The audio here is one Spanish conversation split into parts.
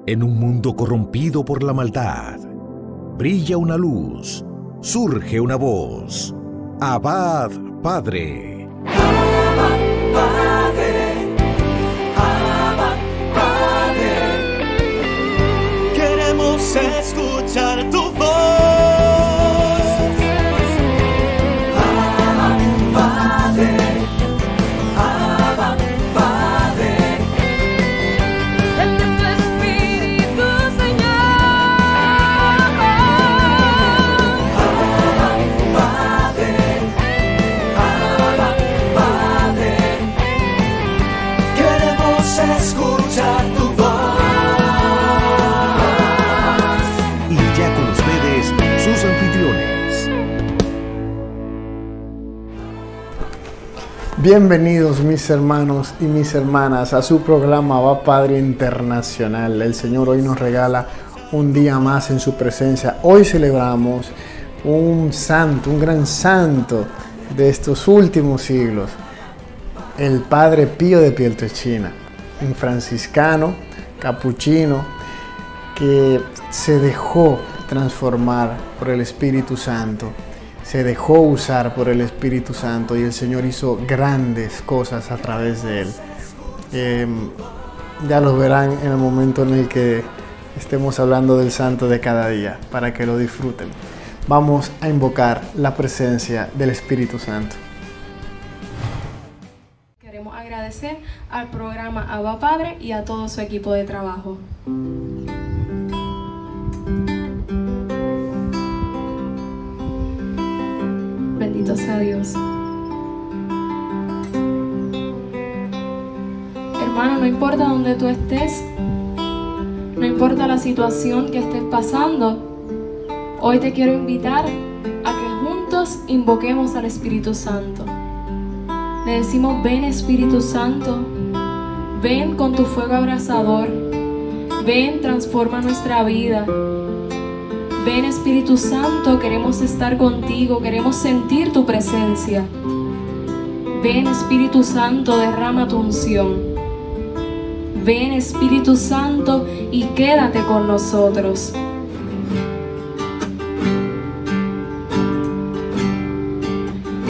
En un mundo corrompido por la maldad, brilla una luz, surge una voz. Abba, Padre. Abba, Padre. Abba, Padre. Queremos escuchar tu voz. Abba, Padre. Abba, Padre. Envía tu Espíritu, Señor. Abba, Padre. Abba, Padre. Queremos escuchar tu voz. Y ya con ustedes, sus anfitriones. Bienvenidos mis hermanos y mis hermanas a su programa Abba Padre Internacional. El Señor hoy nos regala un día más en su presencia. Hoy celebramos un santo, un gran santo de estos últimos siglos, el Padre Pío de Pietrelcina, un franciscano, capuchino, que se dejó transformar por el Espíritu Santo. Se dejó usar por el Espíritu Santo y el Señor hizo grandes cosas a través de él. Ya lo verán en el momento en el que estemos hablando del santo de cada día, para que lo disfruten. Vamos a invocar la presencia del Espíritu Santo. Queremos agradecer al programa Abba Padre y a todo su equipo de trabajo. Bendito sea Dios. Hermano, no importa dónde tú estés, no importa la situación que estés pasando, hoy te quiero invitar a que juntos invoquemos al Espíritu Santo. Le decimos: ven Espíritu Santo, ven con tu fuego abrasador, ven, transforma nuestra vida. Ven Espíritu Santo, queremos estar contigo, queremos sentir tu presencia. Ven Espíritu Santo, derrama tu unción. Ven Espíritu Santo y quédate con nosotros.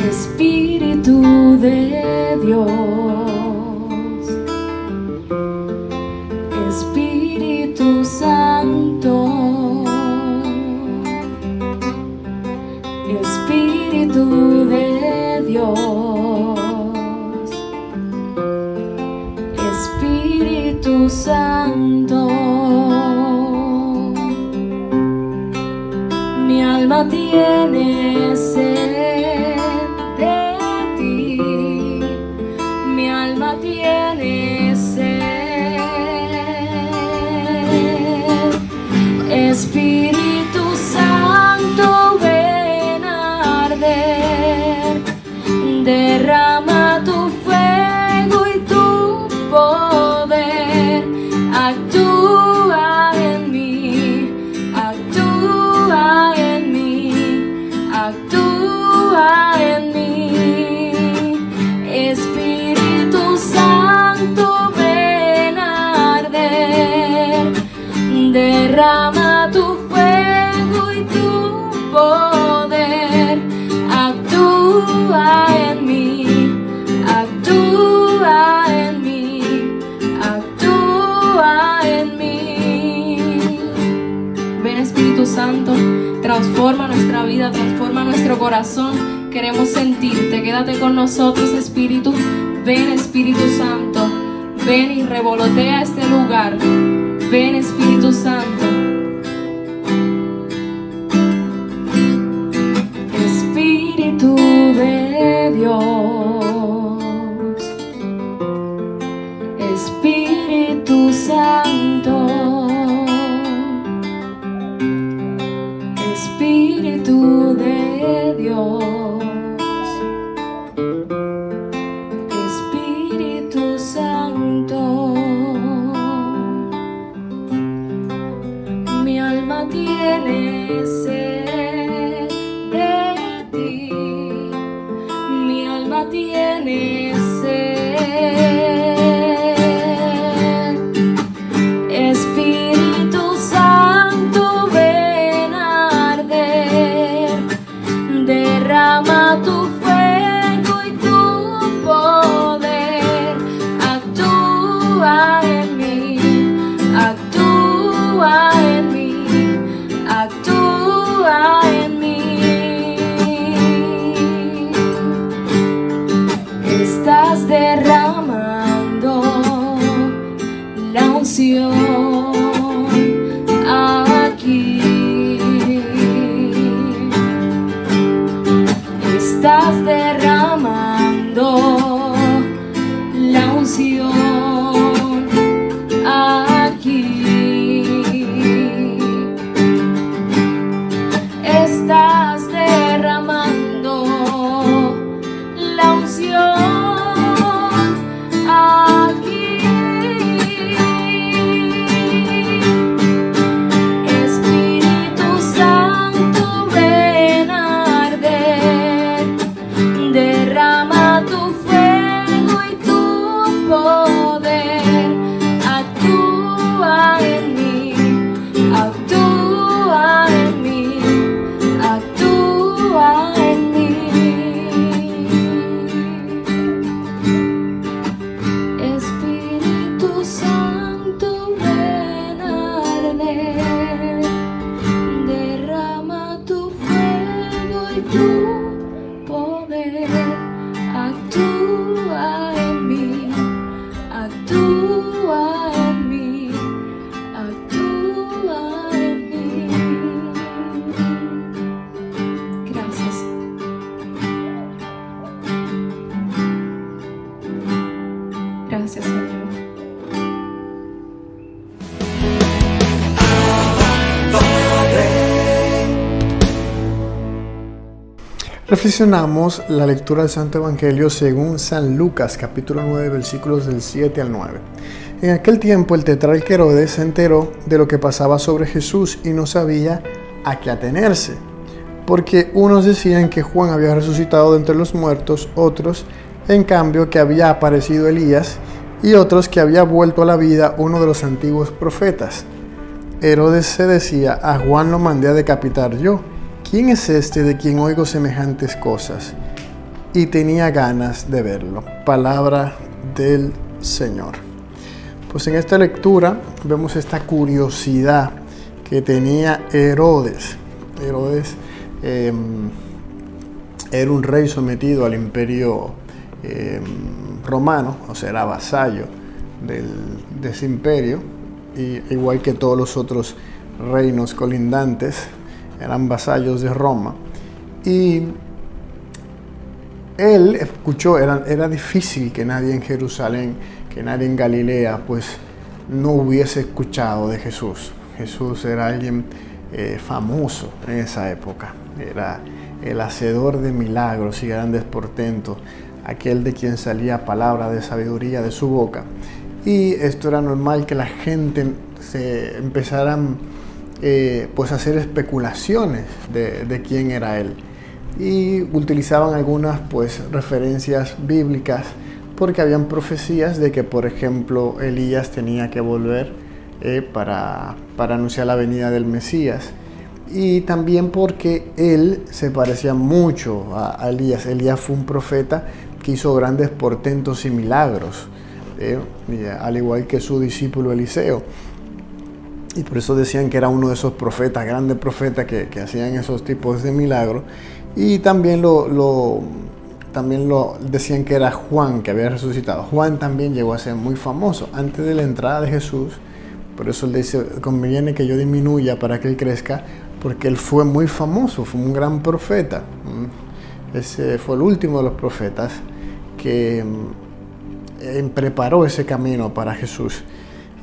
Espíritu de Dios, Espíritu Santo, Espíritu de Dios, Espíritu Santo, mi alma tiene sed de ti, mi alma tiene sed. Espíritu Santo, ven a arder, derrama tu fuego y tu poder, actúa en mí, actúa en mí, actúa en mí. Espíritu Santo, ven a arder, derrama tu fuego y tu poder, actúa en mí, actúa en mí, actúa en mí. Ven Espíritu Santo, transforma nuestra vida, transforma nuestro corazón. Queremos sentirte, quédate con nosotros Espíritu. Ven Espíritu Santo, ven y revolotea este lugar. Ven Espíritu Santo. Espíritu de Dios, Espíritu Santo, Espíritu de Dios, Espíritu Santo, mi alma tiene sed de ti, mi alma tiene sed. Espíritu unción aquí. Estás derramando la unción aquí. Estás derramando la unción aquí. Espíritu Santo, ven a arder, derrama tu fuego y tu poder. Actúa en mí, actúa en mí, actúa en mí. Espíritu Santo, ven a arder, derrama tu fuego y tu poder. Actúa en mí, actúa en mí, actúa en mí. Gracias. Gracias, Señor. Reflexionamos la lectura del Santo Evangelio según San Lucas, capítulo 9, versículos del 7 al 9. En aquel tiempo el tetrarca Herodes se enteró de lo que pasaba sobre Jesús y no sabía a qué atenerse, porque unos decían que Juan había resucitado de entre los muertos, otros, en cambio, que había aparecido Elías, y otros que había vuelto a la vida uno de los antiguos profetas. Herodes se decía: a Juan lo mandé a decapitar yo. ¿Quién es este de quien oigo semejantes cosas? Y tenía ganas de verlo. Palabra del Señor. Pues en esta lectura vemos esta curiosidad que tenía Herodes. Herodes era un rey sometido al imperio romano, o sea, era vasallo de ese imperio, y igual que todos los otros reinos colindantes, eran vasallos de Roma. Y él escuchó, era difícil que nadie en Jerusalén, que nadie en Galilea, pues no hubiese escuchado de Jesús. Jesús era alguien famoso en esa época, era el hacedor de milagros y grandes portentos, aquel de quien salía palabra de sabiduría de su boca. Y esto era normal que la gente se empezaran pues a hacer especulaciones de quién era él, y utilizaban algunas pues referencias bíblicas, porque habían profecías de que, por ejemplo, Elías tenía que volver para anunciar la venida del Mesías, y también porque él se parecía mucho a Elías. Elías fue un profeta que hizo grandes portentos y milagros, al igual que su discípulo Eliseo. Y por eso decían que era uno de esos profetas, grandes profetas que hacían esos tipos de milagros. Y también lo decían que era Juan, que había resucitado. Juan también llegó a ser muy famoso antes de la entrada de Jesús. Por eso él dice: conviene que yo disminuya para que él crezca, porque él fue muy famoso, fue un gran profeta. Ese fue el último de los profetas que preparó ese camino para Jesús.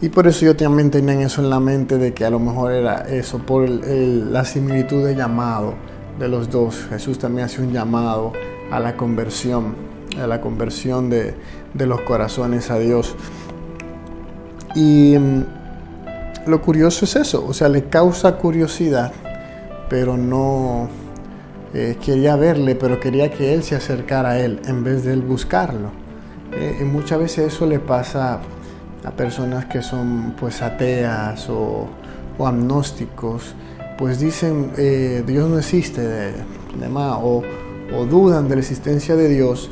Y por eso yo también tenía eso en la mente, de que a lo mejor era eso, por la similitud de llamado de los dos. Jesús también hace un llamado a la conversión de los corazones a Dios. Y lo curioso es eso, o sea, le causa curiosidad, pero no quería verle, pero quería que él se acercara a él en vez de él buscarlo. Y muchas veces eso le pasa a personas que son pues ateas o agnósticos, pues dicen Dios no existe, o dudan de la existencia de Dios,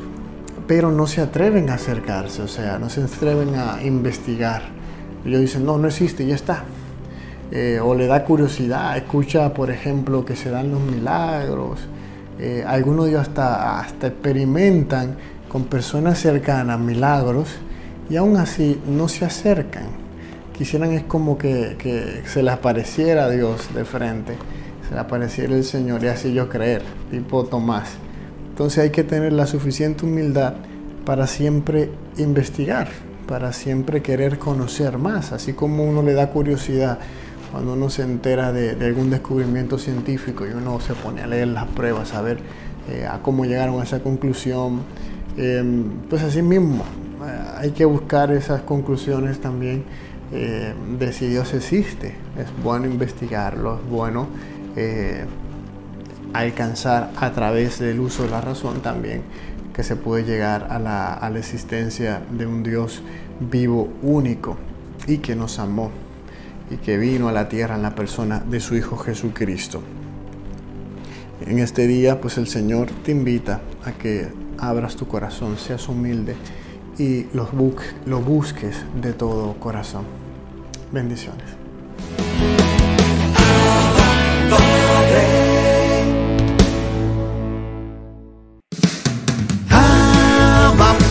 pero no se atreven a acercarse, o sea, no se atreven a investigar. Ellos dicen no existe y ya está. O le da curiosidad, escucha por ejemplo que se dan los milagros, algunos de ellos hasta experimentan con personas cercanas milagros, y aún así no se acercan. quisieran es como que se les apareciera a Dios de frente, se le apareciera el Señor y así yo creer, tipo Tomás. Entonces hay que tener la suficiente humildad para siempre investigar, para siempre querer conocer más, así como uno le da curiosidad cuando uno se entera de algún descubrimiento científico y uno se pone a leer las pruebas, a ver a cómo llegaron a esa conclusión. Pues así mismo hay que buscar esas conclusiones también de si Dios existe. Es bueno investigarlo, es bueno alcanzar a través del uso de la razón también que se puede llegar a la existencia de un Dios vivo, único, y que nos amó y que vino a la tierra en la persona de su Hijo Jesucristo. En este día, pues el Señor te invita a que abras tu corazón, seas humilde y lo busques de todo corazón. Bendiciones.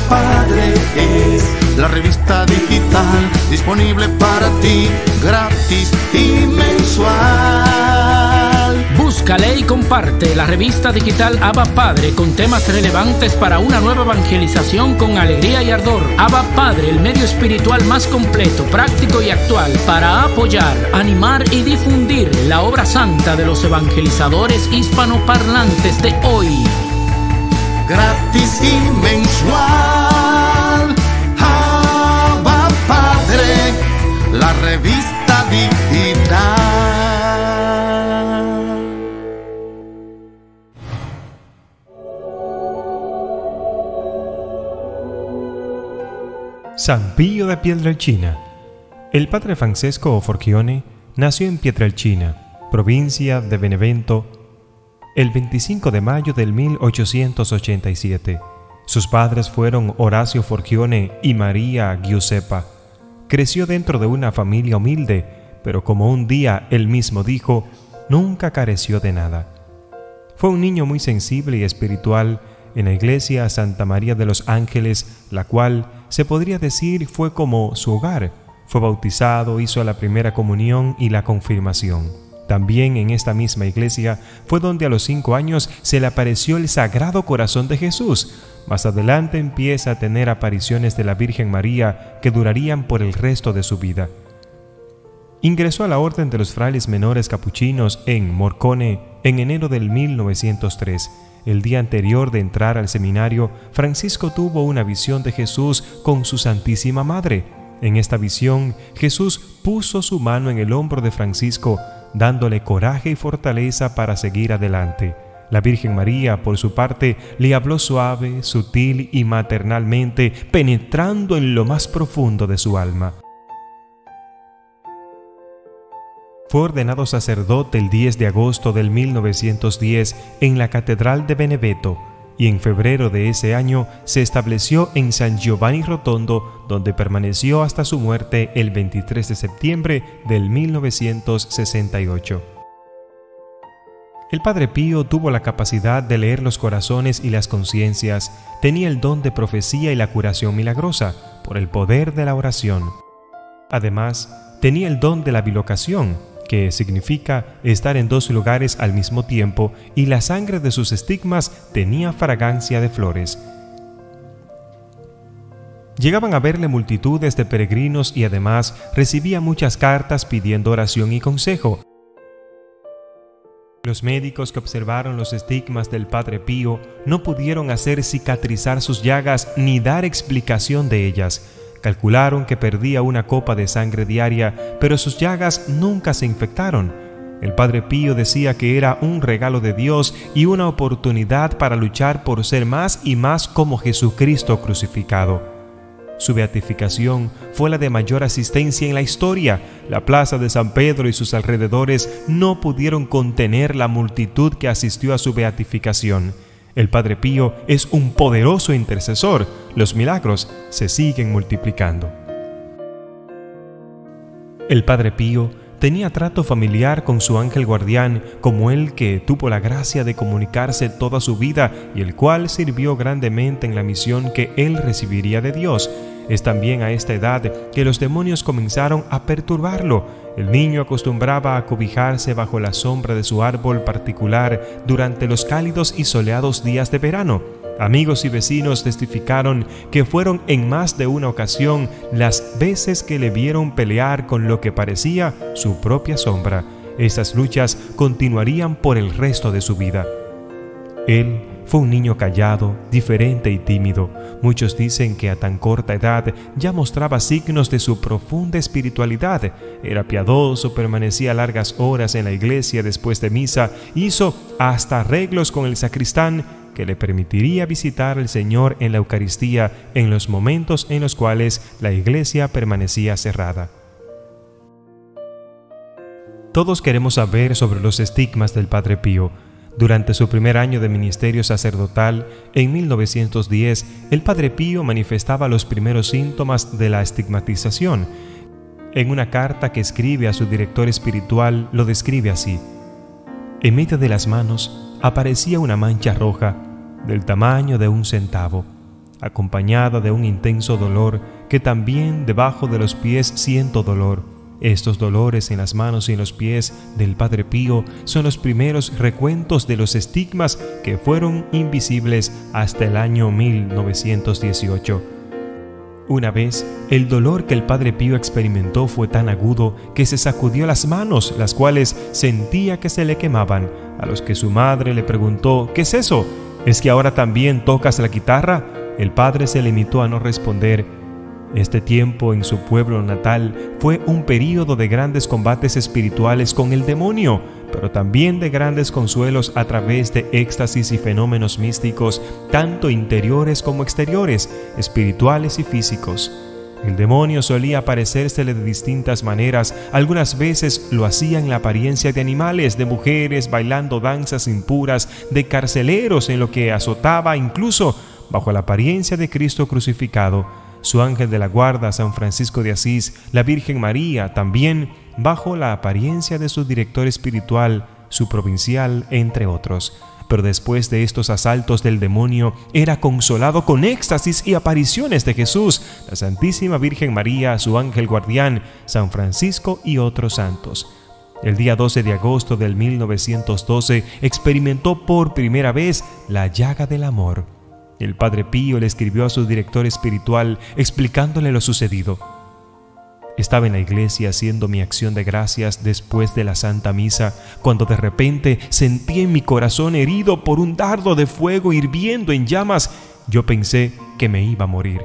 Padre es la revista digital disponible para ti, gratis y mensual. Búscale y comparte la revista digital Abba Padre con temas relevantes para una nueva evangelización con alegría y ardor. Abba Padre, el medio espiritual más completo, práctico y actual para apoyar, animar y difundir la obra santa de los evangelizadores hispanoparlantes de hoy. Gratis y mensual. Abba Padre, la revista digital. San Pío de Pietrelcina. El padre Francesco Forchione nació en Pietrelcina, provincia de Benevento, el 25 de mayo del 1887. Sus padres fueron Horacio Forchione y María Giuseppa. Creció dentro de una familia humilde, pero como un día él mismo dijo, nunca careció de nada. Fue un niño muy sensible y espiritual en la iglesia Santa María de los Ángeles, la cual, se podría decir, fue como su hogar. Fue bautizado, hizo la primera comunión y la confirmación. También en esta misma iglesia fue donde a los 5 años se le apareció el Sagrado Corazón de Jesús. Más adelante empieza a tener apariciones de la Virgen María que durarían por el resto de su vida. Ingresó a la Orden de los Frailes Menores Capuchinos en Morcone en enero del 1903. El día anterior de entrar al seminario, Francisco tuvo una visión de Jesús con su Santísima Madre. En esta visión, Jesús puso su mano en el hombro de Francisco, dándole coraje y fortaleza para seguir adelante. La Virgen María, por su parte, le habló suave, sutil y maternalmente, penetrando en lo más profundo de su alma. Fue ordenado sacerdote el 10 de agosto del 1910 en la Catedral de Benevento y en febrero de ese año se estableció en San Giovanni Rotondo, donde permaneció hasta su muerte el 23 de septiembre del 1968. El Padre Pío tuvo la capacidad de leer los corazones y las conciencias, tenía el don de profecía y la curación milagrosa por el poder de la oración. Además, tenía el don de la bilocación, que significa estar en 2 lugares al mismo tiempo, y la sangre de sus estigmas tenía fragancia de flores. Llegaban a verle multitudes de peregrinos y además recibía muchas cartas pidiendo oración y consejo. Los médicos que observaron los estigmas del Padre Pío no pudieron hacer cicatrizar sus llagas ni dar explicación de ellas. Calcularon que perdía una copa de sangre diaria, pero sus llagas nunca se infectaron. El Padre Pío decía que era un regalo de Dios y una oportunidad para luchar por ser más y más como Jesucristo crucificado. Su beatificación fue la de mayor asistencia en la historia. La plaza de San Pedro y sus alrededores no pudieron contener la multitud que asistió a su beatificación. El Padre Pío es un poderoso intercesor. Los milagros se siguen multiplicando. El Padre Pío tenía trato familiar con su ángel guardián, como el que tuvo la gracia de comunicarse toda su vida y el cual sirvió grandemente en la misión que él recibiría de Dios. Es también a esta edad que los demonios comenzaron a perturbarlo. El niño acostumbraba a cobijarse bajo la sombra de su árbol particular durante los cálidos y soleados días de verano. Amigos y vecinos testificaron que fueron en más de una ocasión las veces que le vieron pelear con lo que parecía su propia sombra. Estas luchas continuarían por el resto de su vida. Él fue un niño callado, diferente y tímido. Muchos dicen que a tan corta edad ya mostraba signos de su profunda espiritualidad. Era piadoso, permanecía largas horas en la iglesia después de misa, hizo hasta arreglos con el sacristán que le permitiría visitar al Señor en la Eucaristía en los momentos en los cuales la iglesia permanecía cerrada. Todos queremos saber sobre los estigmas del Padre Pío. Durante su primer año de ministerio sacerdotal, en 1910, el Padre Pío manifestaba los primeros síntomas de la estigmatización. En una carta que escribe a su director espiritual, lo describe así: en medio de las manos aparecía una mancha roja del tamaño de 1 centavo, acompañada de un intenso dolor, que también debajo de los pies siento dolor. Estos dolores en las manos y en los pies del Padre Pío son los primeros recuentos de los estigmas que fueron invisibles hasta el año 1918. Una vez, el dolor que el Padre Pío experimentó fue tan agudo que se sacudió las manos, las cuales sentía que se le quemaban, a los que su madre le preguntó: ¿qué es eso? ¿Es que ahora también tocas la guitarra? El padre se limitó a no responder. Este tiempo en su pueblo natal fue un período de grandes combates espirituales con el demonio, pero también de grandes consuelos a través de éxtasis y fenómenos místicos, tanto interiores como exteriores, espirituales y físicos. El demonio solía aparecérsele de distintas maneras. Algunas veces lo hacía en la apariencia de animales, de mujeres bailando danzas impuras, de carceleros en lo que azotaba, incluso bajo la apariencia de Cristo crucificado. Su ángel de la guarda, San Francisco de Asís, la Virgen María, también bajo la apariencia de su director espiritual, su provincial, entre otros. Pero después de estos asaltos del demonio, era consolado con éxtasis y apariciones de Jesús, la Santísima Virgen María, su ángel guardián, San Francisco y otros santos. El día 12 de agosto del 1912 experimentó por primera vez la llaga del amor. El Padre Pío le escribió a su director espiritual explicándole lo sucedido. Estaba en la iglesia haciendo mi acción de gracias después de la Santa Misa, cuando de repente sentí en mi corazón herido por un dardo de fuego hirviendo en llamas. Yo pensé que me iba a morir.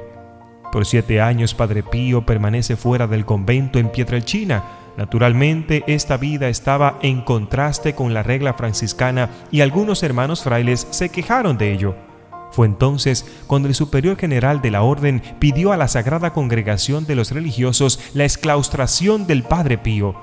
Por 7 años, Padre Pío permanece fuera del convento en Pietrelcina. Naturalmente, esta vida estaba en contraste con la regla franciscana y algunos hermanos frailes se quejaron de ello. Fue entonces cuando el superior general de la orden pidió a la Sagrada Congregación de los Religiosos la exclaustración del Padre Pío.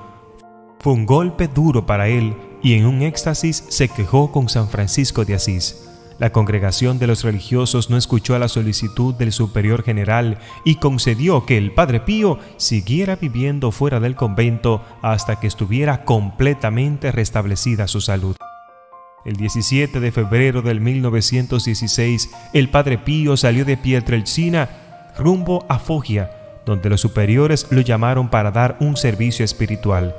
Fue un golpe duro para él y en un éxtasis se quejó con San Francisco de Asís. La Congregación de los Religiosos no escuchó a la solicitud del superior general y concedió que el Padre Pío siguiera viviendo fuera del convento hasta que estuviera completamente restablecida su salud. El 17 de febrero del 1916, el Padre Pío salió de Pietrelcina rumbo a Foggia, donde los superiores lo llamaron para dar un servicio espiritual.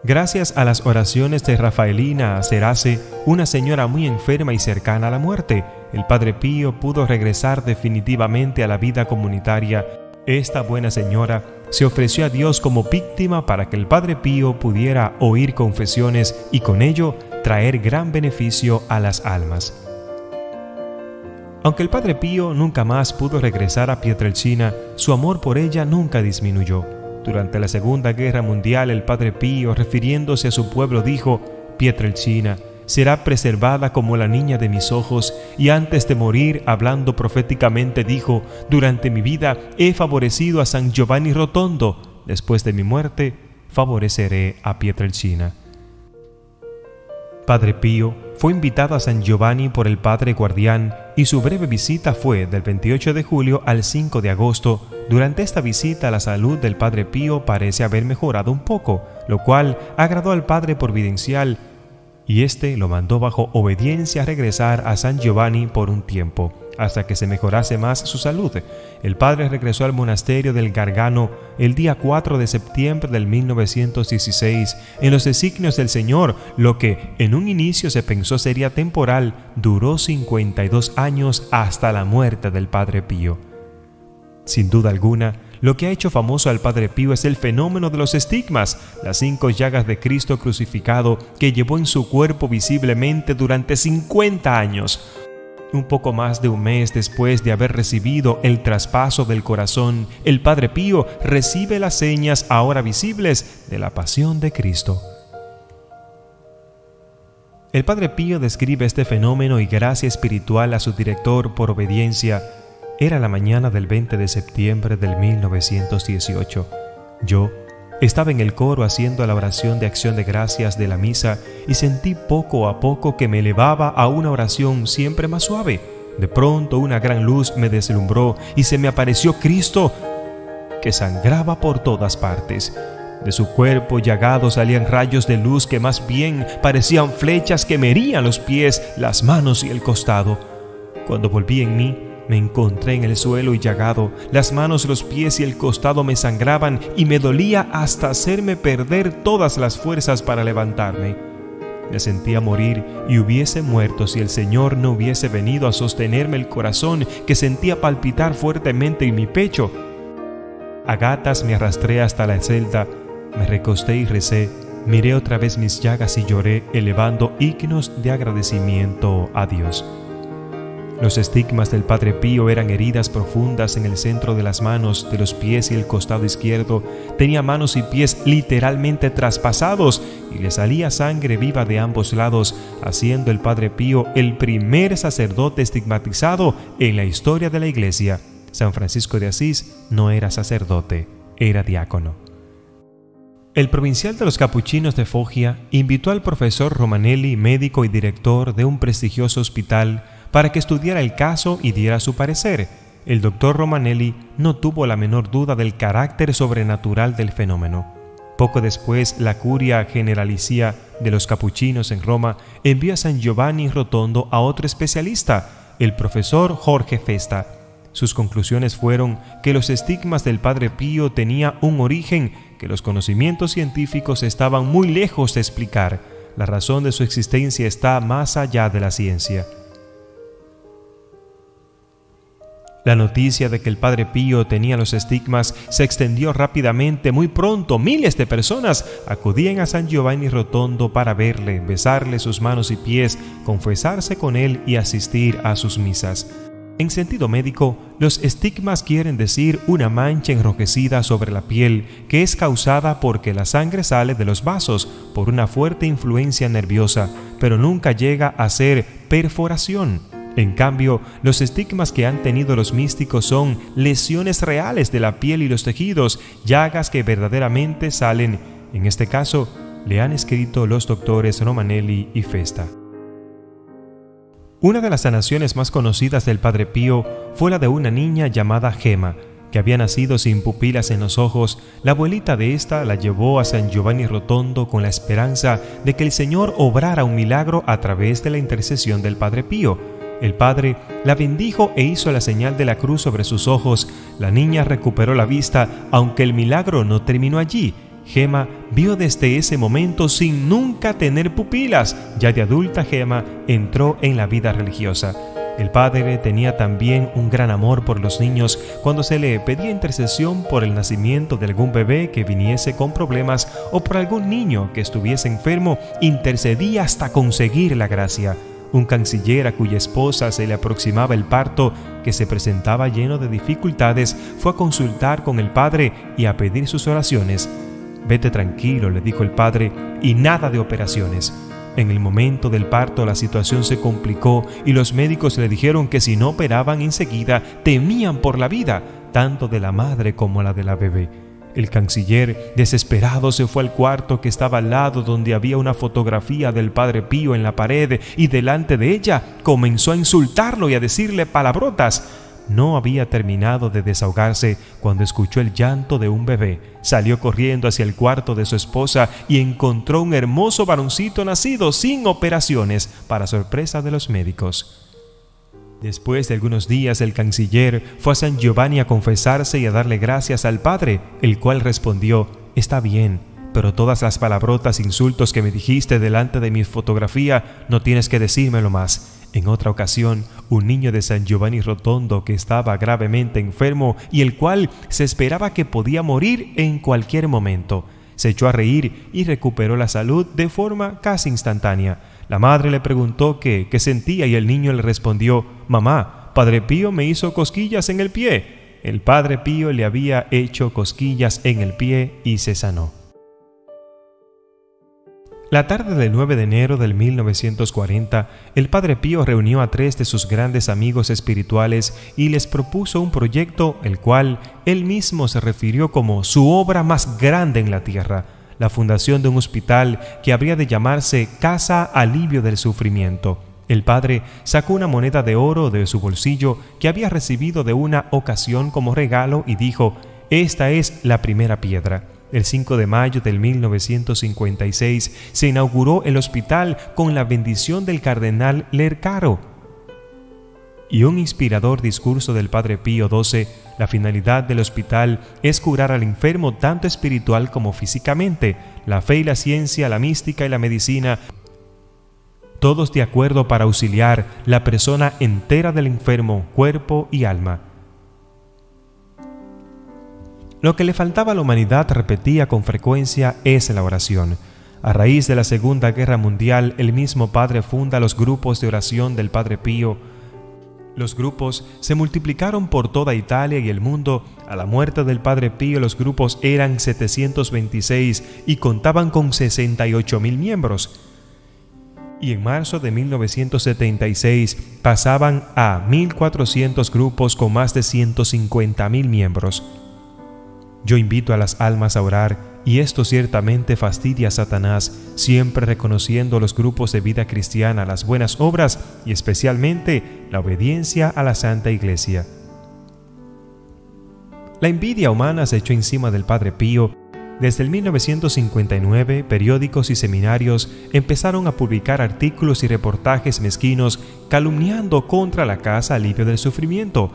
Gracias a las oraciones de Rafaelina Acerace, una señora muy enferma y cercana a la muerte, el Padre Pío pudo regresar definitivamente a la vida comunitaria. Esta buena señora se ofreció a Dios como víctima para que el Padre Pío pudiera oír confesiones y con ello traer gran beneficio a las almas. Aunque el Padre Pío nunca más pudo regresar a Pietrelcina, su amor por ella nunca disminuyó. Durante la Segunda Guerra Mundial, el Padre Pío, refiriéndose a su pueblo, dijo: Pietrelcina será preservada como la niña de mis ojos, y antes de morir, hablando proféticamente, dijo: durante mi vida he favorecido a San Giovanni Rotondo, después de mi muerte favoreceré a Pietrelcina. Padre Pío fue invitado a San Giovanni por el Padre Guardián y su breve visita fue del 28 de julio al 5 de agosto. Durante esta visita la salud del Padre Pío parece haber mejorado un poco, lo cual agradó al Padre Providencial y este lo mandó bajo obediencia a regresar a San Giovanni por un tiempo. hasta que se mejorase más su salud. El padre regresó al monasterio del Gargano el día 4 de septiembre del 1916. En los designios del Señor, lo que en un inicio se pensó sería temporal, duró 52 años hasta la muerte del Padre Pío. Sin duda alguna, lo que ha hecho famoso al Padre Pío es el fenómeno de los estigmas, las 5 llagas de Cristo crucificado que llevó en su cuerpo visiblemente durante 50 años. Un poco más de un mes después de haber recibido el traspaso del corazón, el Padre Pío recibe las señas ahora visibles de la pasión de Cristo. El Padre Pío describe este fenómeno y gracia espiritual a su director por obediencia. Era la mañana del 20 de septiembre del 1918. Yo estaba en el coro haciendo la oración de acción de gracias de la misa y sentí poco a poco que me elevaba a una oración siempre más suave. De pronto una gran luz me deslumbró y se me apareció Cristo, que sangraba por todas partes. De su cuerpo llagado salían rayos de luz que más bien parecían flechas que me herían los pies, las manos y el costado. Cuando volví en mí, me encontré en el suelo y llagado, las manos, los pies y el costado me sangraban y me dolía hasta hacerme perder todas las fuerzas para levantarme. Me sentía morir y hubiese muerto si el Señor no hubiese venido a sostenerme el corazón que sentía palpitar fuertemente en mi pecho. A gatas me arrastré hasta la celda, me recosté y recé, miré otra vez mis llagas y lloré, elevando himnos de agradecimiento a Dios. Los estigmas del Padre Pío eran heridas profundas en el centro de las manos, de los pies y el costado izquierdo. Tenía manos y pies literalmente traspasados y le salía sangre viva de ambos lados, haciendo el Padre Pío el primer sacerdote estigmatizado en la historia de la Iglesia. San Francisco de Asís no era sacerdote, era diácono. El provincial de los capuchinos de Foggia invitó al profesor Romanelli, médico y director de un prestigioso hospital, para que estudiara el caso y diera su parecer. El doctor Romanelli no tuvo la menor duda del carácter sobrenatural del fenómeno. Poco después, la curia generalicia de los capuchinos en Roma envió a San Giovanni Rotondo a otro especialista, el profesor Jorge Festa. Sus conclusiones fueron que los estigmas del Padre Pío tenían un origen que los conocimientos científicos estaban muy lejos de explicar. La razón de su existencia está más allá de la ciencia. La noticia de que el Padre Pío tenía los estigmas se extendió rápidamente. Muy pronto, miles de personas acudían a San Giovanni Rotondo para verle, besarle sus manos y pies, confesarse con él y asistir a sus misas. En sentido médico, los estigmas quieren decir una mancha enrojecida sobre la piel que es causada porque la sangre sale de los vasos por una fuerte influencia nerviosa, pero nunca llega a ser perforación. En cambio, los estigmas que han tenido los místicos son lesiones reales de la piel y los tejidos, llagas que verdaderamente salen. En este caso, le han escrito los doctores Romanelli y Festa. Una de las sanaciones más conocidas del Padre Pío fue la de una niña llamada Gema, que había nacido sin pupilas en los ojos. La abuelita de esta la llevó a San Giovanni Rotondo con la esperanza de que el Señor obrara un milagro a través de la intercesión del Padre Pío. El padre la bendijo e hizo la señal de la cruz sobre sus ojos. La niña recuperó la vista, aunque el milagro no terminó allí. Gema vio desde ese momento sin nunca tener pupilas. Ya de adulta, Gema entró en la vida religiosa. El padre tenía también un gran amor por los niños. Cuando se le pedía intercesión por el nacimiento de algún bebé que viniese con problemas o por algún niño que estuviese enfermo, intercedía hasta conseguir la gracia. Un canciller a cuya esposa se le aproximaba el parto, que se presentaba lleno de dificultades, fue a consultar con el padre y a pedir sus oraciones. «Vete tranquilo», le dijo el padre, «y nada de operaciones». En el momento del parto la situación se complicó y los médicos le dijeron que si no operaban enseguida temían por la vida, tanto de la madre como la de la bebé. El canciller, desesperado, se fue al cuarto que estaba al lado, donde había una fotografía del Padre Pío en la pared, y delante de ella comenzó a insultarlo y a decirle palabrotas. No había terminado de desahogarse cuando escuchó el llanto de un bebé. Salió corriendo hacia el cuarto de su esposa y encontró un hermoso varoncito nacido sin operaciones, para sorpresa de los médicos. Después de algunos días, el canciller fue a San Giovanni a confesarse y a darle gracias al padre, el cual respondió: «Está bien, pero todas las palabrotas e insultos que me dijiste delante de mi fotografía no tienes que decírmelo más». En otra ocasión, un niño de San Giovanni Rotondo que estaba gravemente enfermo y el cual se esperaba que podía morir en cualquier momento, se echó a reír y recuperó la salud de forma casi instantánea. La madre le preguntó qué sentía y el niño le respondió: «Mamá, Padre Pío me hizo cosquillas en el pie». El Padre Pío le había hecho cosquillas en el pie y se sanó. La tarde del 9 de enero del 1940, el Padre Pío reunió a 3 de sus grandes amigos espirituales y les propuso un proyecto, el cual él mismo se refirió como su obra más grande en la tierra: la fundación de un hospital que habría de llamarse Casa Alivio del Sufrimiento. El padre sacó una moneda de oro de su bolsillo que había recibido de una ocasión como regalo y dijo: «Esta es la primera piedra». El 5 de mayo del 1956 se inauguró el hospital con la bendición del cardenal Lercaro y un inspirador discurso del Padre Pío XII. La finalidad del hospital es curar al enfermo tanto espiritual como físicamente. La fe y la ciencia, la mística y la medicina, todos de acuerdo para auxiliar la persona entera del enfermo, cuerpo y alma. Lo que le faltaba a la humanidad, repetía con frecuencia, es la oración. A raíz de la Segunda Guerra Mundial, el mismo padre funda los grupos de oración del Padre Pío. Los grupos se multiplicaron por toda Italia y el mundo. A la muerte del Padre Pío, los grupos eran 726 y contaban con 68.000 miembros. Y en marzo de 1976 pasaban a 1.400 grupos con más de 150.000 miembros. Yo invito a las almas a orar, y esto ciertamente fastidia a Satanás, siempre reconociendo los grupos de vida cristiana, las buenas obras y especialmente la obediencia a la Santa Iglesia. La envidia humana se echó encima del Padre Pío. Desde el 1959, periódicos y seminarios empezaron a publicar artículos y reportajes mezquinos calumniando contra la Casa Alivio del Sufrimiento,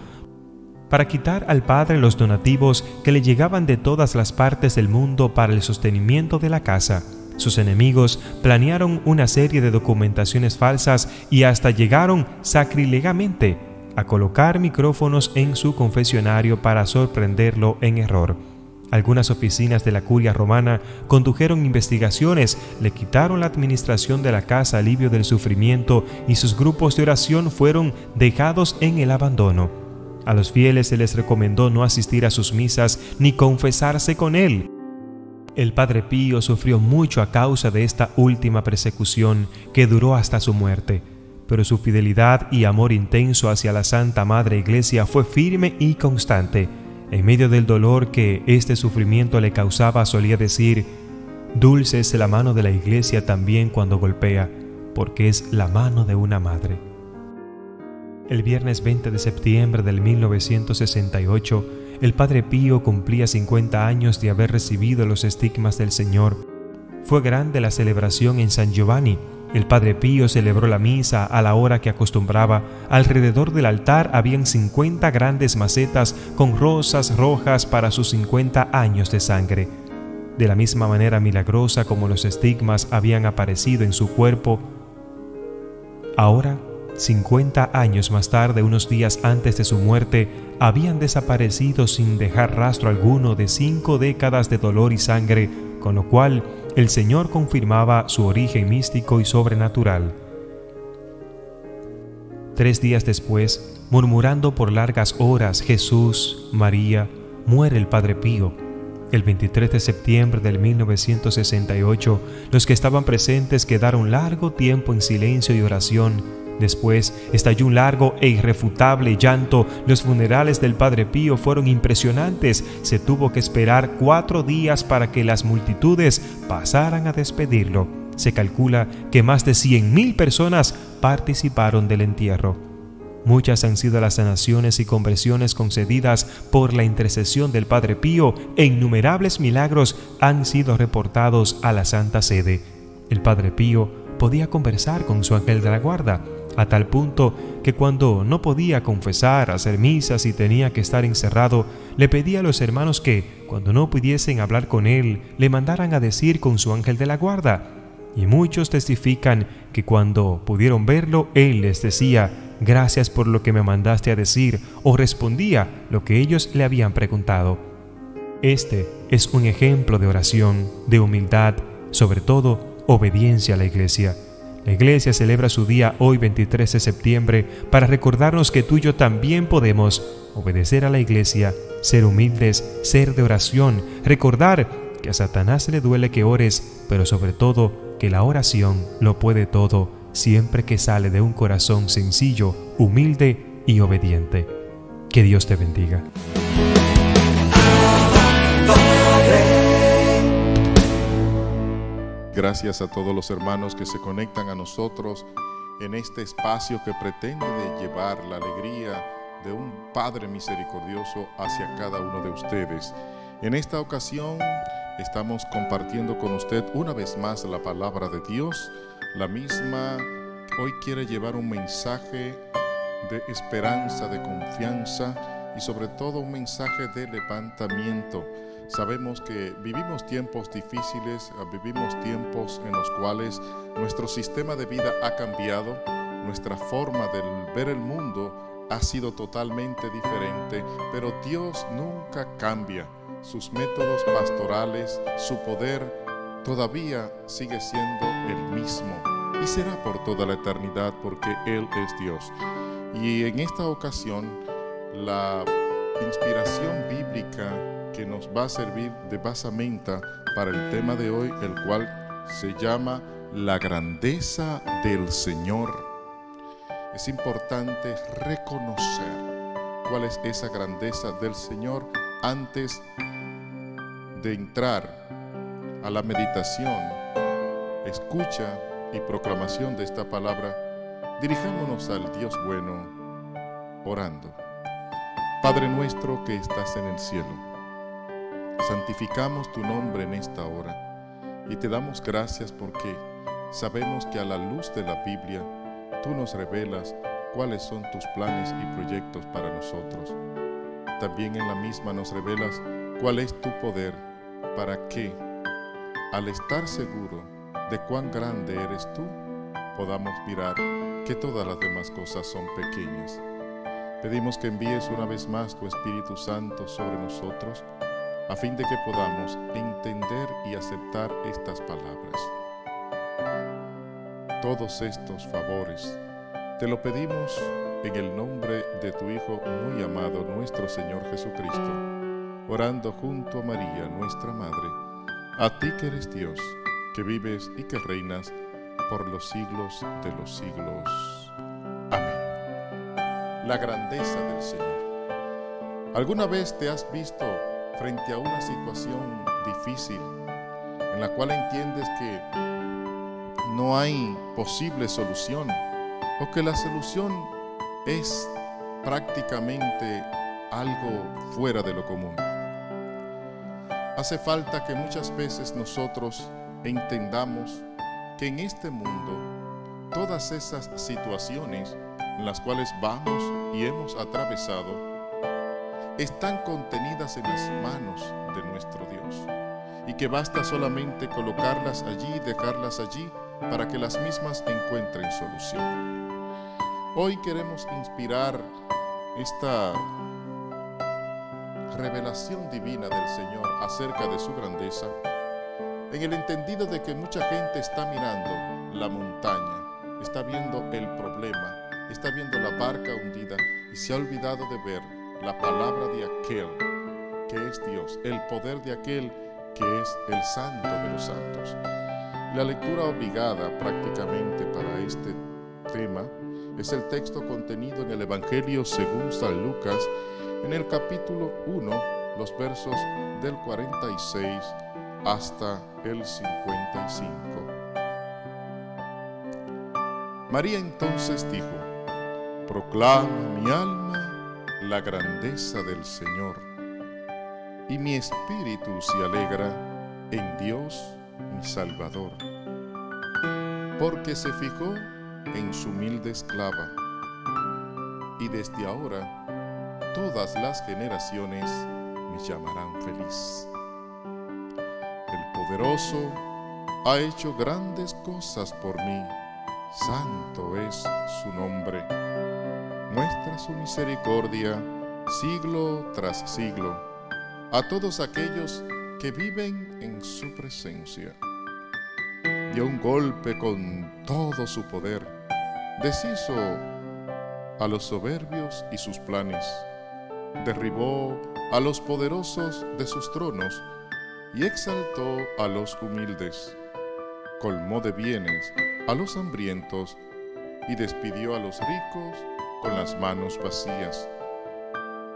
para quitar al padre los donativos que le llegaban de todas las partes del mundo para el sostenimiento de la casa. Sus enemigos planearon una serie de documentaciones falsas y hasta llegaron sacrilegamente a colocar micrófonos en su confesionario para sorprenderlo en error. Algunas oficinas de la Curia Romana condujeron investigaciones, le quitaron la administración de la Casa Alivio del Sufrimiento y sus grupos de oración fueron dejados en el abandono. A los fieles se les recomendó no asistir a sus misas ni confesarse con él. El Padre Pío sufrió mucho a causa de esta última persecución que duró hasta su muerte, pero su fidelidad y amor intenso hacia la Santa Madre Iglesia fue firme y constante. En medio del dolor que este sufrimiento le causaba, solía decir: «Dulce es la mano de la Iglesia también cuando golpea, porque es la mano de una madre». El viernes 20 de septiembre del 1968, el Padre Pío cumplía 50 años de haber recibido los estigmas del Señor. Fue grande la celebración en San Giovanni. El Padre Pío celebró la misa a la hora que acostumbraba. Alrededor del altar habían 50 grandes macetas con rosas rojas para sus 50 años de sangre. De la misma manera milagrosa como los estigmas habían aparecido en su cuerpo, ahora, 50 años más tarde, unos días antes de su muerte, habían desaparecido sin dejar rastro alguno de 5 décadas de dolor y sangre, con lo cual el Señor confirmaba su origen místico y sobrenatural. 3 días después, murmurando por largas horas Jesús, María, muere el Padre Pío. El 23 de septiembre del 1968, los que estaban presentes quedaron largo tiempo en silencio y oración. Después estalló un largo e irrefutable llanto. Los funerales del Padre Pío fueron impresionantes. Se tuvo que esperar 4 días para que las multitudes pasaran a despedirlo. Se calcula que más de 100.000 personas participaron del entierro. Muchas han sido las sanaciones y conversiones concedidas por la intercesión del Padre Pío e innumerables milagros han sido reportados a la Santa Sede. El Padre Pío podía conversar con su ángel de la guarda. a tal punto que cuando no podía confesar, hacer misas y tenía que estar encerrado, le pedía a los hermanos que, cuando no pudiesen hablar con él, le mandaran a decir con su ángel de la guarda. Y muchos testifican que cuando pudieron verlo, él les decía: «Gracias por lo que me mandaste a decir», o respondía lo que ellos le habían preguntado. Este es un ejemplo de oración, de humildad, sobre todo obediencia a la Iglesia. La Iglesia celebra su día hoy 23 de septiembre para recordarnos que tú y yo también podemos obedecer a la Iglesia, ser humildes, ser de oración, recordar que a Satanás le duele que ores, pero sobre todo que la oración lo puede todo siempre que sale de un corazón sencillo, humilde y obediente. Que Dios te bendiga. Gracias a todos los hermanos que se conectan a nosotros en este espacio que pretende llevar la alegría de un Padre misericordioso hacia cada uno de ustedes. En esta ocasión estamos compartiendo con usted una vez más la palabra de Dios. La misma hoy quiere llevar un mensaje de esperanza, de confianza y sobre todo un mensaje de levantamiento. Sabemos que vivimos tiempos difíciles, vivimos tiempos en los cuales nuestro sistema de vida ha cambiado, nuestra forma de ver el mundo ha sido totalmente diferente, pero Dios nunca cambia. Sus métodos pastorales, su poder todavía sigue siendo el mismo y será por toda la eternidad porque Él es Dios. Y en esta ocasión, la inspiración bíblica que nos va a servir de basamenta para el tema de hoy, el cual se llama La grandeza del Señor. Es importante reconocer cuál es esa grandeza del Señor antes de entrar a la meditación, escucha y proclamación de esta palabra. Dirijámonos al Dios bueno, orando. Padre nuestro que estás en el cielo, santificamos tu nombre en esta hora y te damos gracias porque sabemos que a la luz de la Biblia tú nos revelas cuáles son tus planes y proyectos para nosotros. También en la misma nos revelas cuál es tu poder para que, al estar seguro de cuán grande eres tú, podamos mirar que todas las demás cosas son pequeñas. Pedimos que envíes una vez más tu Espíritu Santo sobre nosotros, a fin de que podamos entender y aceptar estas palabras. Todos estos favores te lo pedimos en el nombre de tu Hijo muy amado, nuestro Señor Jesucristo, orando junto a María, nuestra Madre, a ti que eres Dios, que vives y que reinas por los siglos de los siglos. Amén. La grandeza del Señor. ¿Alguna vez te has visto frente a una situación difícil en la cual entiendes que no hay posible solución o que la solución es prácticamente algo fuera de lo común? Hace falta que muchas veces nosotros entendamos que en este mundo todas esas situaciones en las cuales vamos y hemos atravesado están contenidas en las manos de nuestro Dios y que basta solamente colocarlas allí y dejarlas allí para que las mismas encuentren solución. Hoy queremos inspirar esta revelación divina del Señor acerca de su grandeza en el entendido de que mucha gente está mirando la montaña, está viendo el problema, está viendo la barca hundida y se ha olvidado de ver la palabra de aquel que es Dios, el poder de aquel que es el Santo de los Santos. La lectura obligada prácticamente para este tema es el texto contenido en el Evangelio según San Lucas, en el capítulo 1, los versos del 46 hasta el 55. María entonces dijo: proclama mi alma la grandeza del Señor, y mi espíritu se alegra en Dios mi Salvador, porque se fijó en su humilde esclava, y desde ahora todas las generaciones me llamarán feliz. El poderoso ha hecho grandes cosas por mí, santo es su nombre. Muestra su misericordia siglo tras siglo a todos aquellos que viven en su presencia. Dio un golpe con todo su poder, deshizo a los soberbios y sus planes, derribó a los poderosos de sus tronos y exaltó a los humildes, colmó de bienes a los hambrientos y despidió a los ricos con las manos vacías.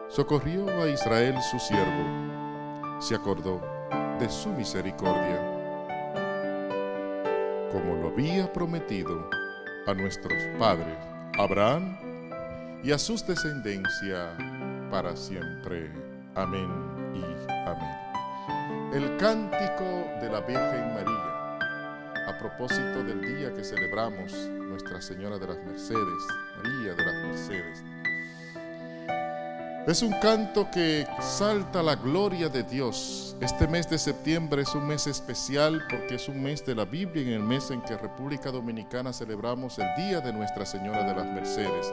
Socorrió a Israel su siervo, se acordó de su misericordia, como lo había prometido a nuestros padres, Abraham, y a sus descendencia para siempre. Amén y amén. El cántico de la Virgen María, a propósito del día que celebramos Nuestra Señora de las Mercedes, María de las Mercedes. Es un canto que exalta la gloria de Dios. Este mes de septiembre es un mes especial porque es un mes de la Biblia, en el mes en que República Dominicana celebramos el día de Nuestra Señora de las Mercedes.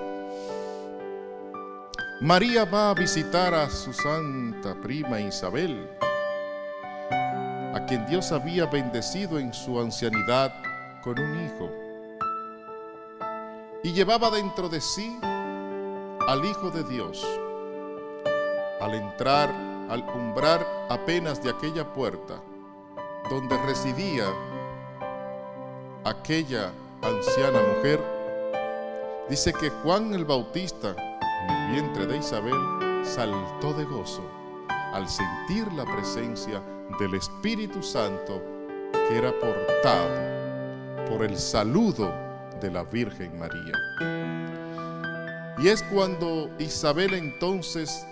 María va a visitar a su santa prima Isabel, a quien Dios había bendecido en su ancianidad con un hijo, y llevaba dentro de sí al Hijo de Dios. Al entrar al umbral apenas de aquella puerta donde residía aquella anciana mujer, dice que Juan el Bautista, en el vientre de Isabel, saltó de gozo al sentir la presencia del Espíritu Santo que era portado por el saludo de la Virgen María. Y es cuando Isabel entonces,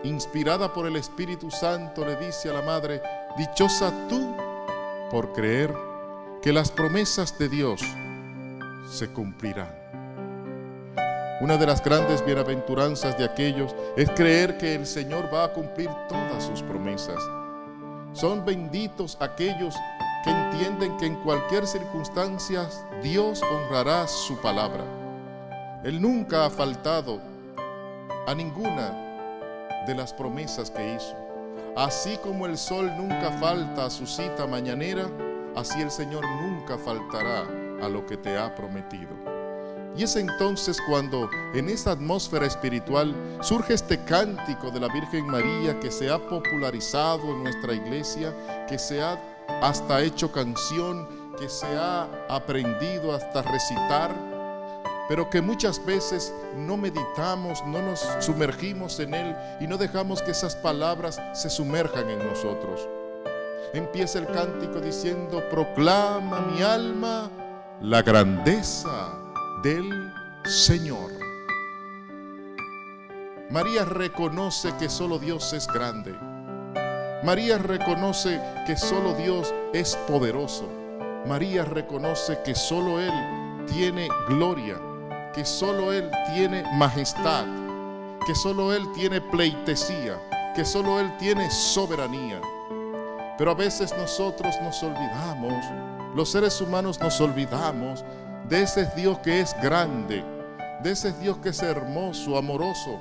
inspirada por el Espíritu Santo, le dice a la madre: dichosa tú por creer que las promesas de Dios se cumplirán. Una de las grandes bienaventuranzas de aquellos es creer que el Señor va a cumplir todas sus promesas. Son benditos aquellos que entienden que en cualquier circunstancia Dios honrará su palabra. Él nunca ha faltado a ninguna de las promesas que hizo. Así como el sol nunca falta a su cita mañanera, así el Señor nunca faltará a lo que te ha prometido. Y es entonces cuando en esa atmósfera espiritual surge este cántico de la Virgen María, que se ha popularizado en nuestra iglesia, que se ha hasta hecho canción, que se ha aprendido hasta recitar, pero que muchas veces no meditamos, no nos sumergimos en él y no dejamos que esas palabras se sumerjan en nosotros. Empieza el cántico diciendo: proclama mi alma la grandeza del Señor. María reconoce que solo Dios es grande. María reconoce que solo Dios es poderoso. María reconoce que solo Él tiene gloria, que solo Él tiene majestad, que solo Él tiene pleitesía, que solo Él tiene soberanía. Pero a veces nosotros nos olvidamos, los seres humanos nos olvidamos de ese Dios que es grande, de ese Dios que es hermoso, amoroso,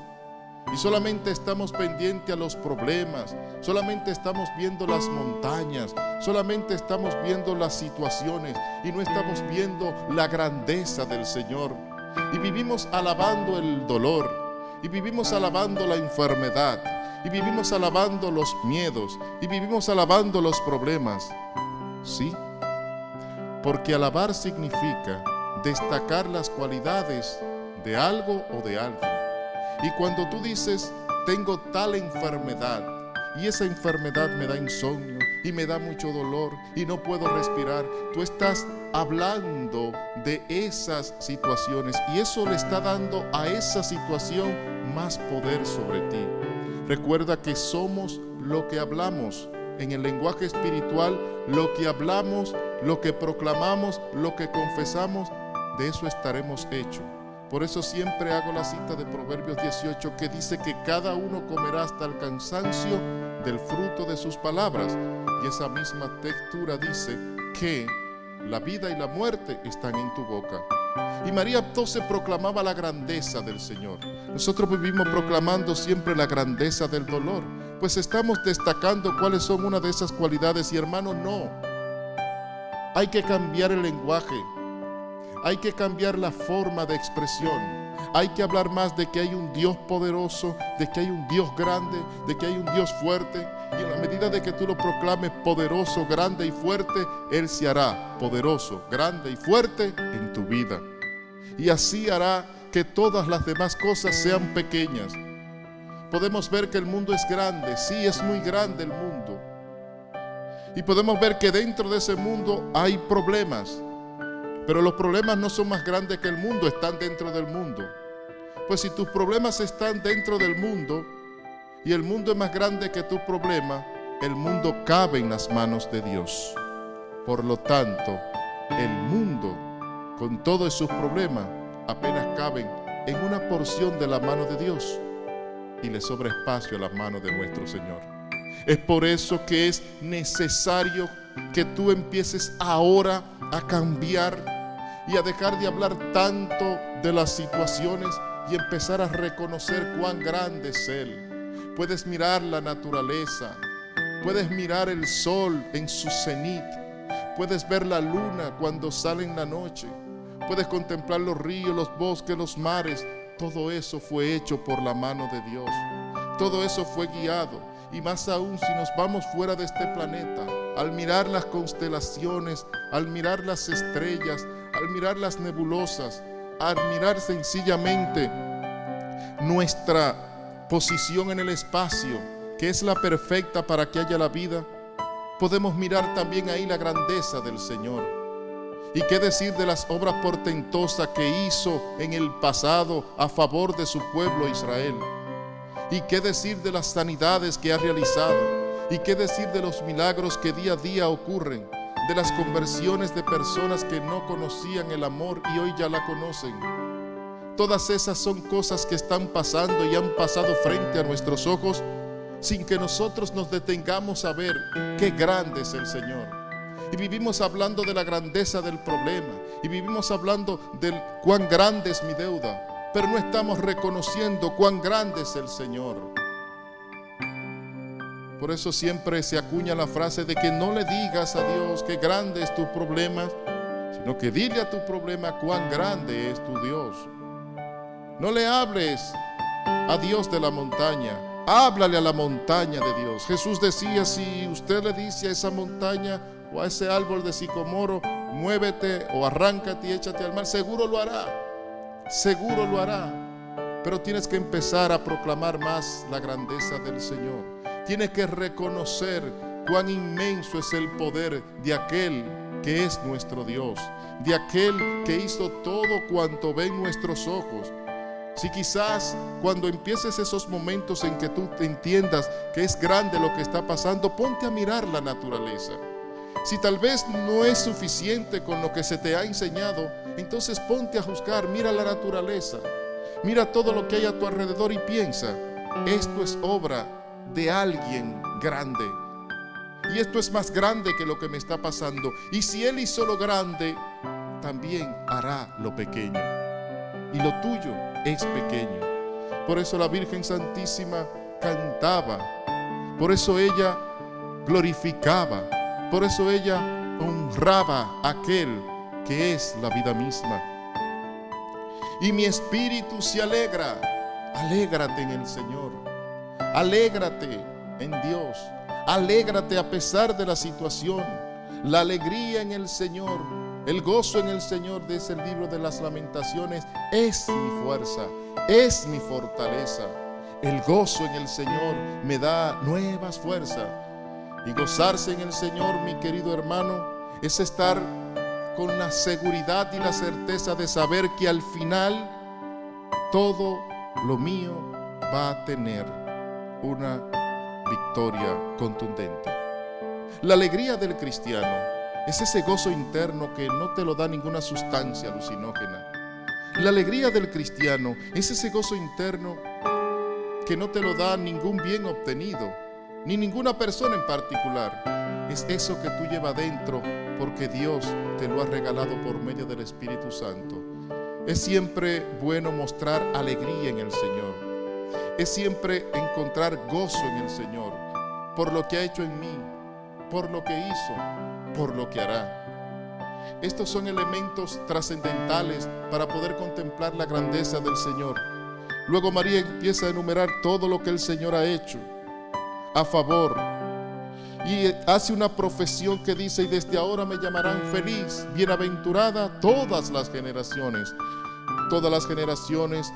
y solamente estamos pendientes a los problemas, solamente estamos viendo las montañas, solamente estamos viendo las situaciones y no estamos viendo la grandeza del Señor. Y vivimos alabando el dolor, y vivimos alabando la enfermedad, y vivimos alabando los miedos, y vivimos alabando los problemas. Sí, porque alabar significa destacar las cualidades de algo o de alguien. Y cuando tú dices: tengo tal enfermedad, y esa enfermedad me da insomnio y me da mucho dolor y no puedo respirar, tú estás hablando de esas situaciones, y eso le está dando a esa situación más poder sobre ti. Recuerda que somos lo que hablamos. En el lenguaje espiritual, lo que hablamos, lo que proclamamos, lo que confesamos, de eso estaremos hechos. Por eso siempre hago la cita de Proverbios 18 que dice que cada uno comerá hasta el cansancio del fruto de sus palabras. Y esa misma textura dice que la vida y la muerte están en tu boca. Y María entonces proclamaba la grandeza del Señor. Nosotros vivimos proclamando siempre la grandeza del dolor, pues estamos destacando cuáles son una de esas cualidades. Y hermano, no. Hay que cambiar el lenguaje. Hay que cambiar la forma de expresión. Hay que hablar más de que hay un Dios poderoso, de que hay un Dios grande, de que hay un Dios fuerte. Y en la medida de que tú lo proclames poderoso, grande y fuerte, Él se hará poderoso, grande y fuerte en tu vida. Y así hará que todas las demás cosas sean pequeñas. Podemos ver que el mundo es grande, sí, es muy grande el mundo. Y podemos ver que dentro de ese mundo hay problemas. Pero los problemas no son más grandes que el mundo, están dentro del mundo. Pues si tus problemas están dentro del mundo y el mundo es más grande que tu problema, el mundo cabe en las manos de Dios. Por lo tanto, el mundo, con todos sus problemas, apenas caben en una porción de la mano de Dios y le sobra espacio a las manos de nuestro Señor. Es por eso que es necesario que tú empieces ahora a cambiar y a dejar de hablar tanto de las situaciones y empezar a reconocer cuán grande es Él. Puedes mirar la naturaleza, puedes mirar el sol en su cenit, puedes ver la luna cuando sale en la noche, puedes contemplar los ríos, los bosques, los mares. Todo eso fue hecho por la mano de Dios. Todo eso fue guiado. Y más aún si nos vamos fuera de este planeta, al mirar las constelaciones, al mirar las estrellas, al mirar las nebulosas, al mirar sencillamente nuestra posición en el espacio, que es la perfecta para que haya la vida, podemos mirar también ahí la grandeza del Señor. Y qué decir de las obras portentosas que hizo en el pasado a favor de su pueblo Israel. Y qué decir de las sanidades que ha realizado. Y qué decir de los milagros que día a día ocurren. De las conversiones de personas que no conocían el amor y hoy ya la conocen. Todas esas son cosas que están pasando y han pasado frente a nuestros ojos sin que nosotros nos detengamos a ver qué grande es el Señor. Y vivimos hablando de la grandeza del problema y vivimos hablando de cuán grande es mi deuda, pero no estamos reconociendo cuán grande es el Señor. Por eso siempre se acuña la frase de que no le digas a Dios qué grande es tu problema, sino que dile a tu problema cuán grande es tu Dios. No le hables a Dios de la montaña, háblale a la montaña de Dios. Jesús decía, si usted le dice a esa montaña o a ese árbol de sicomoro, muévete o arráncate y échate al mar, seguro lo hará, seguro lo hará. Pero tienes que empezar a proclamar más la grandeza del Señor. Tienes que reconocer cuán inmenso es el poder de aquel que es nuestro Dios, de aquel que hizo todo cuanto ven nuestros ojos. Si quizás cuando empieces esos momentos en que tú te entiendas que es grande lo que está pasando, ponte a mirar la naturaleza. Si tal vez no es suficiente con lo que se te ha enseñado, entonces ponte a juzgar, mira la naturaleza, mira todo lo que hay a tu alrededor y piensa, esto es obra de alguien grande. Y esto es más grande que lo que me está pasando. Y si Él hizo lo grande, también hará lo pequeño. Y lo tuyo es pequeño. Por eso la Virgen Santísima cantaba. Por eso ella glorificaba. Por eso ella honraba a aquel que es la vida misma. Y mi espíritu se alegra. Alégrate en el Señor. Alégrate en Dios. Alégrate a pesar de la situación. La alegría en el Señor, el gozo en el Señor, dice el libro de las Lamentaciones, es mi fuerza, es mi fortaleza. El gozo en el Señor me da nuevas fuerzas. Y gozarse en el Señor, mi querido hermano, es estar con la seguridad y la certeza de saber que al final todo lo mío va a tener una victoria contundente. La alegría del cristiano Es ese gozo interno que no te lo da ninguna sustancia alucinógena. La alegría del cristiano es ese gozo interno que no te lo da ningún bien obtenido, ni ninguna persona en particular. Es eso que tú llevas dentro porque Dios te lo ha regalado por medio del Espíritu Santo. Es siempre bueno mostrar alegría en el Señor. Es siempre encontrar gozo en el Señor, por lo que ha hecho en mí, por lo que hizo, por lo que hará. Estos son elementos trascendentales para poder contemplar la grandeza del Señor. Luego María empieza a enumerar todo lo que el Señor ha hecho a favor, y hace una profesión que dice: y desde ahora me llamarán feliz, bienaventurada todas las generaciones. Todas las generaciones,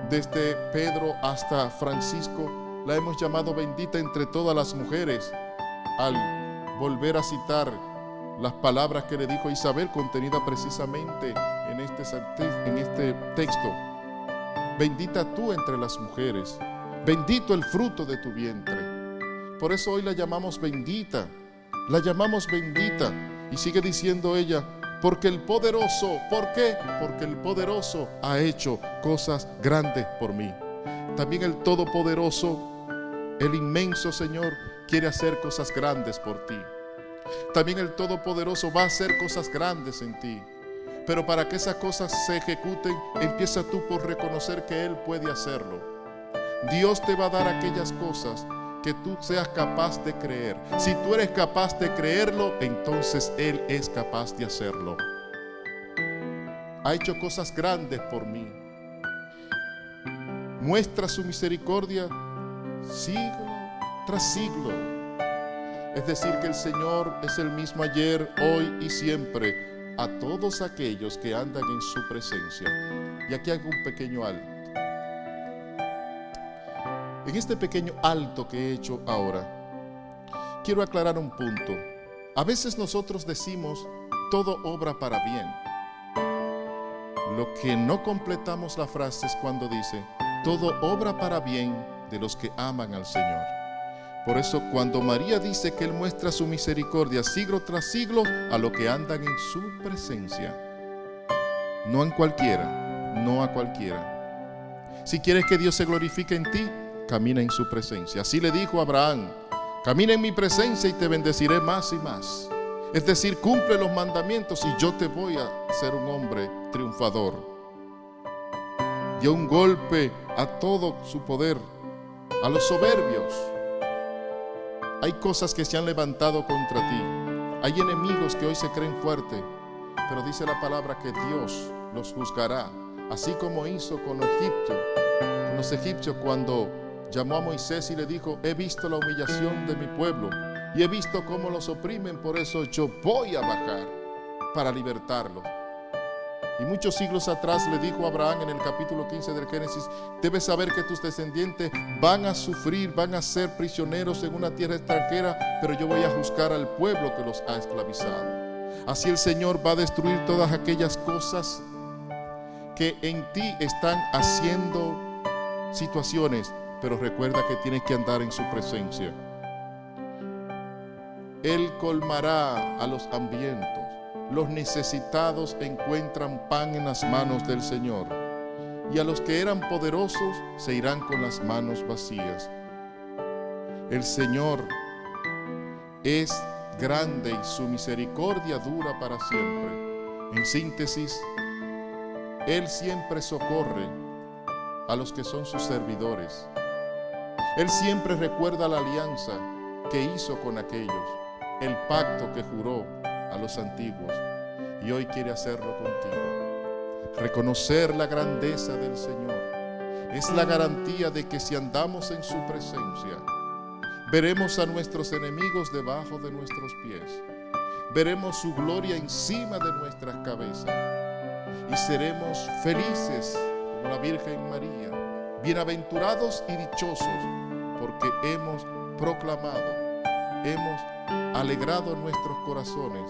desde Pedro hasta Francisco, la hemos llamado bendita entre todas las mujeres, al volver a citar las palabras que le dijo Isabel, contenida precisamente en este texto. Bendita tú entre las mujeres, bendito el fruto de tu vientre. Por eso hoy la llamamos bendita, la llamamos bendita. Y sigue diciendo ella: porque el poderoso, ¿por qué? Porque el poderoso ha hecho cosas grandes por mí. También el todopoderoso, el inmenso Señor, quiere hacer cosas grandes por ti. También el todopoderoso va a hacer cosas grandes en ti. Pero para que esas cosas se ejecuten, empieza tú por reconocer que Él puede hacerlo. Dios te va a dar aquellas cosas que tú seas capaz de creer. Si tú eres capaz de creerlo, entonces Él es capaz de hacerlo. Ha hecho cosas grandes por mí. Muestra su misericordia siglo tras siglo. Es decir, que el Señor es el mismo ayer, hoy y siempre, a todos aquellos que andan en su presencia. Y aquí hago un pequeño alto. En este pequeño alto que he hecho ahora, quiero aclarar un punto. A veces nosotros decimos: todo obra para bien. Lo que no completamos la frase es cuando dice: todo obra para bien de los que aman al Señor. Por eso cuando María dice que Él muestra su misericordia siglo tras siglo a los que andan en su presencia, no en cualquiera, no a cualquiera. Si quieres que Dios se glorifique en ti, camina en su presencia. Así le dijo a Abraham: camina en mi presencia y te bendeciré más y más. Es decir, cumple los mandamientos y yo te voy a ser un hombre triunfador. Dio un golpe a todo su poder, a los soberbios. Hay cosas que se han levantado contra ti. Hay enemigos que hoy se creen fuertes, pero dice la palabra que Dios los juzgará, así como hizo con los egipcios cuando llamó a Moisés y le dijo: he visto la humillación de mi pueblo y he visto cómo los oprimen, por eso yo voy a bajar para libertarlos. Y muchos siglos atrás le dijo a Abraham en el capítulo 15 del Génesis: debes saber que tus descendientes van a sufrir, van a ser prisioneros en una tierra extranjera, pero yo voy a juzgar al pueblo que los ha esclavizado. Así el Señor va a destruir todas aquellas cosas que en ti están haciendo situaciones, pero recuerda que tienes que andar en su presencia. Él colmará a los hambrientos. Los necesitados encuentran pan en las manos del Señor, y a los que eran poderosos se irán con las manos vacías. El Señor es grande y su misericordia dura para siempre. En síntesis, Él siempre socorre a los que son sus servidores. Él siempre recuerda la alianza que hizo con aquellos, el pacto que juró a los antiguos, y hoy quiere hacerlo contigo. Reconocer la grandeza del Señor es la garantía de que si andamos en su presencia, veremos a nuestros enemigos debajo de nuestros pies, veremos su gloria encima de nuestras cabezas y seremos felices como la Virgen María, bienaventurados y dichosos, porque hemos proclamado, hemos alegrado nuestros corazones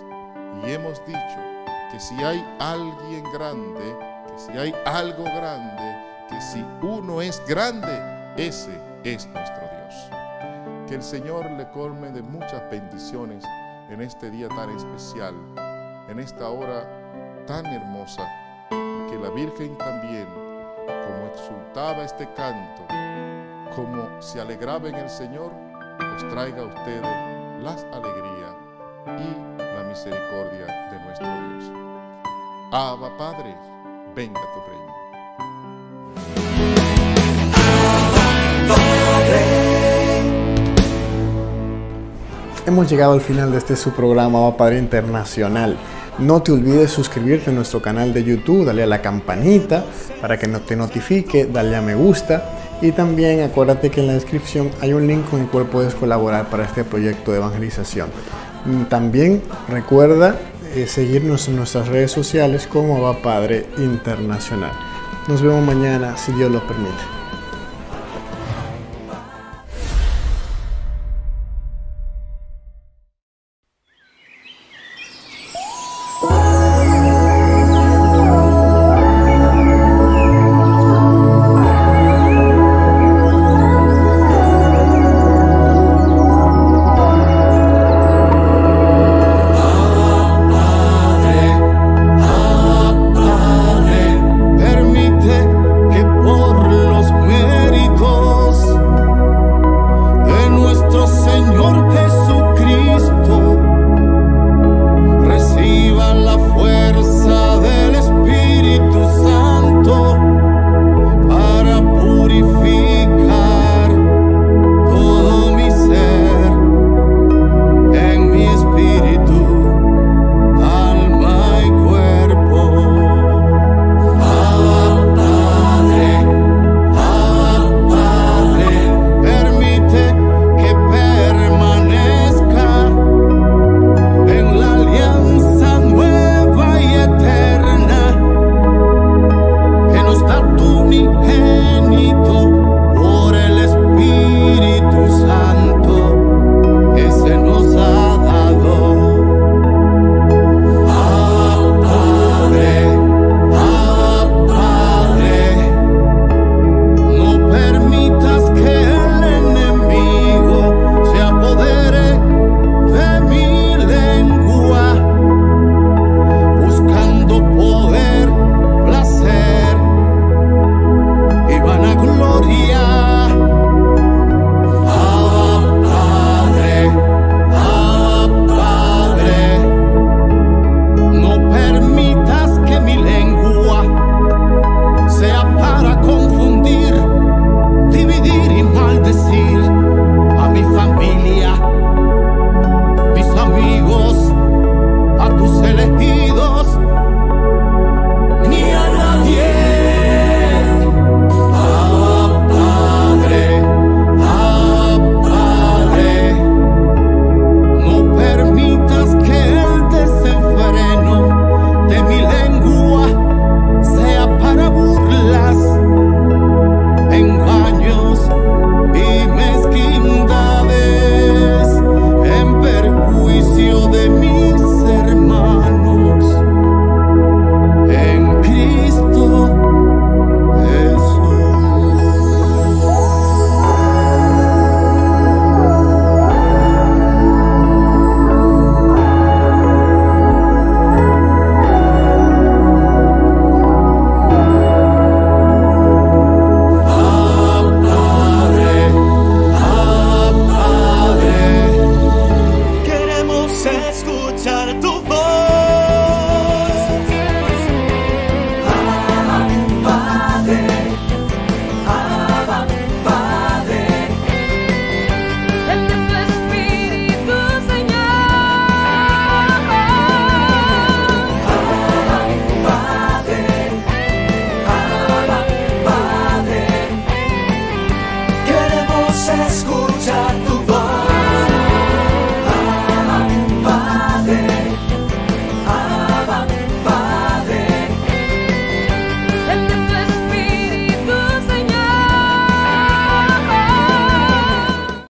y hemos dicho que si hay alguien grande, que si hay algo grande, que si uno es grande, ese es nuestro Dios. Que el Señor le colme de muchas bendiciones en este día tan especial, en esta hora tan hermosa, que la Virgen también, como exultaba este canto, como se alegraba en el Señor, os traiga a ustedes las alegrías y la misericordia de nuestro Dios. Abba Padre, venga tu reino. Hemos llegado al final de este su programa Abba Padre Internacional. No te olvides suscribirte a nuestro canal de YouTube, dale a la campanita para que no te notifique, dale a me gusta y también acuérdate que en la descripción hay un link con el cual puedes colaborar para este proyecto de evangelización. También recuerda seguirnos en nuestras redes sociales como Abba Padre Internacional. Nos vemos mañana si Dios lo permite.